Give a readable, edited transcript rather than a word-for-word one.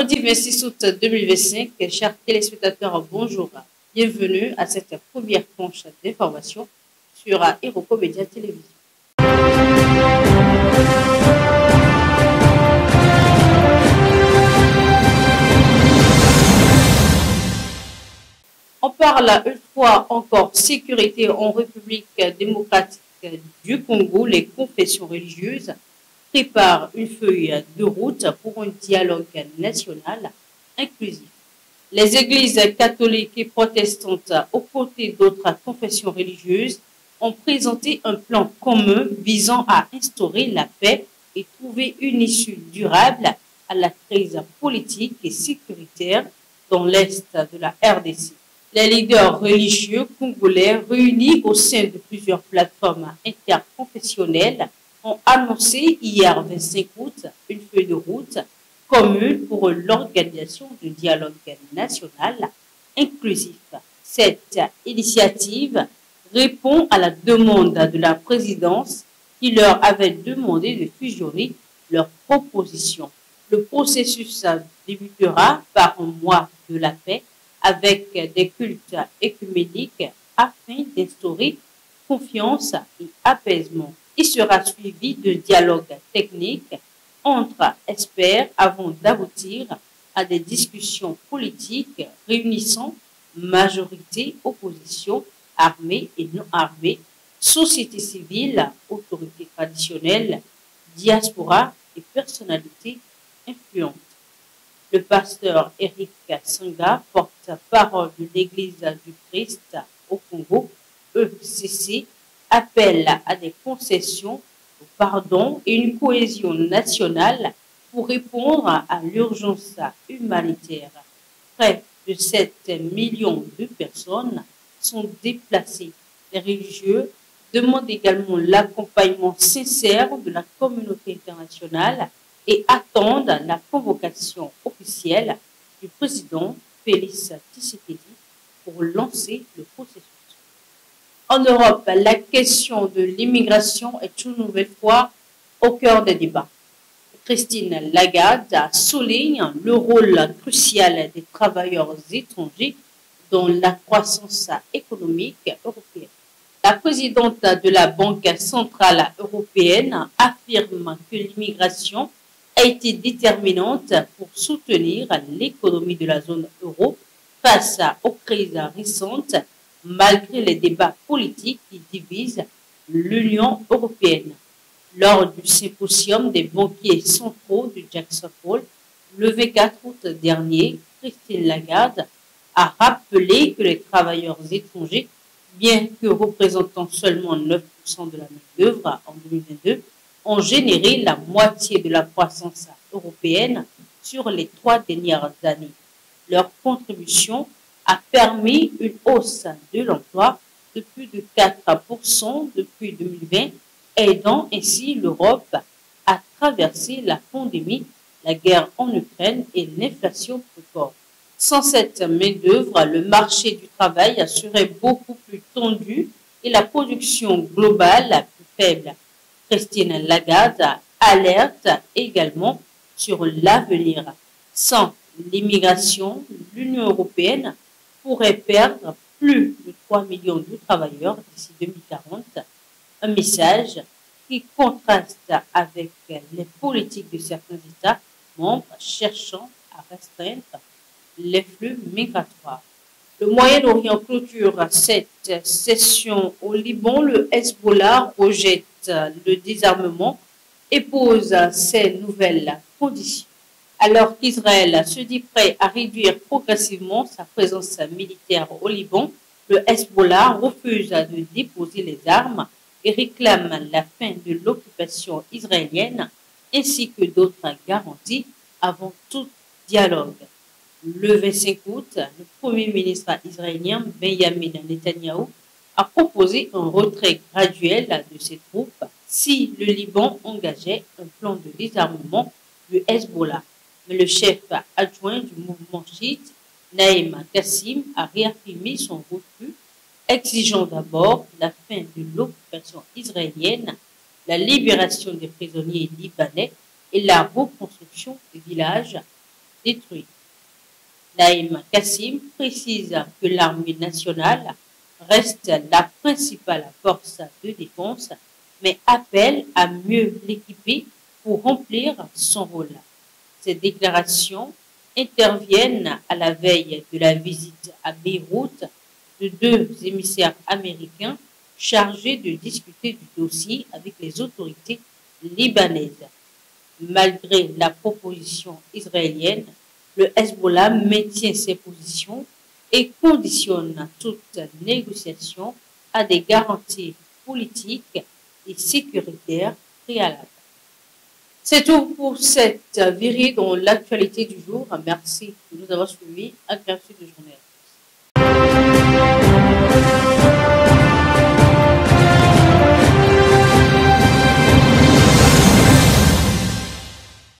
Mardi 26 août 2025, chers téléspectateurs, bonjour. Bienvenue à cette première planche d'information sur Iroko Média Télévision. On parle une fois encore sécurité en République démocratique du Congo. Les confessions religieuses préparent une feuille de route pour un dialogue national inclusif. Les églises catholiques et protestantes, aux côtés d'autres confessions religieuses, ont présenté un plan commun visant à instaurer la paix et trouver une issue durable à la crise politique et sécuritaire dans l'est de la RDC. Les leaders religieux congolais réunis au sein de plusieurs plateformes interconfessionnelles ont annoncé hier 25 août une feuille de route commune pour l'organisation du dialogue national inclusif. Cette initiative répond à la demande de la présidence qui leur avait demandé de fusionner leurs propositions. Le processus débutera par un mois de la paix avec des cultes œcuméniques afin d'instaurer confiance et apaisement. Il sera suivi de dialogues techniques entre experts avant d'aboutir à des discussions politiques réunissant majorité, opposition, armée et non armée, société civile, autorités traditionnelles, diaspora et personnalités influentes. Le pasteur Eric Sanga, porte-parole de l'Église du Christ au Congo, ECC, appelle à des concessions, au pardon et une cohésion nationale pour répondre à l'urgence humanitaire. Près de 7 millions de personnes sont déplacées. Les religieux demandent également l'accompagnement sincère de la communauté internationale et attendent la convocation officielle du président Félix Tshisekedi pour lancer le processus. En Europe, la question de l'immigration est une nouvelle fois au cœur des débats. Christine Lagarde souligne le rôle crucial des travailleurs étrangers dans la croissance économique européenne. La présidente de la Banque centrale européenne affirme que l'immigration a été déterminante pour soutenir l'économie de la zone euro face aux crises récentes, malgré les débats politiques qui divisent l'Union européenne. Lors du symposium des banquiers centraux de Jackson Hole, le 24 août dernier, Christine Lagarde a rappelé que les travailleurs étrangers, bien que représentant seulement 9% de la main-d'œuvre en 2022, ont généré la moitié de la croissance européenne sur les 3 dernières années. Leur contribution a permis une hausse de l'emploi de plus de 4% depuis 2020, aidant ainsi l'Europe à traverser la pandémie, la guerre en Ukraine et l'inflation précoce. Sans cette main-d'œuvre, le marché du travail serait beaucoup plus tendu et la production globale plus faible. Christine Lagarde alerte également sur l'avenir. Sans l'immigration, l'Union européenne pourrait perdre plus de 3 millions de travailleurs d'ici 2040, un message qui contraste avec les politiques de certains États membres cherchant à restreindre les flux migratoires. Le Moyen-Orient clôture cette session au Liban. Le Hezbollah rejette le désarmement et pose ses nouvelles conditions. Alors qu'Israël se dit prêt à réduire progressivement sa présence militaire au Liban, le Hezbollah refuse de déposer les armes et réclame la fin de l'occupation israélienne ainsi que d'autres garanties avant tout dialogue. Le 25 août, le Premier ministre israélien Benjamin Netanyahou a proposé un retrait graduel de ses troupes si le Liban engageait un plan de désarmement du Hezbollah. Mais le chef adjoint du mouvement chiite, Naïm Kassim, a réaffirmé son refus, exigeant d'abord la fin de l'occupation israélienne, la libération des prisonniers libanais et la reconstruction des villages détruits. Naïm Kassim précise que l'armée nationale reste la principale force de défense, mais appelle à mieux l'équiper pour remplir son rôle. Ces déclarations interviennent à la veille de la visite à Beyrouth de deux émissaires américains chargés de discuter du dossier avec les autorités libanaises. Malgré la proposition israélienne, le Hezbollah maintient ses positions et conditionne toute négociation à des garanties politiques et sécuritaires préalables. C'est tout pour cette virée dans l'actualité du jour. Merci de nous avoir suivis. Agréable de journée.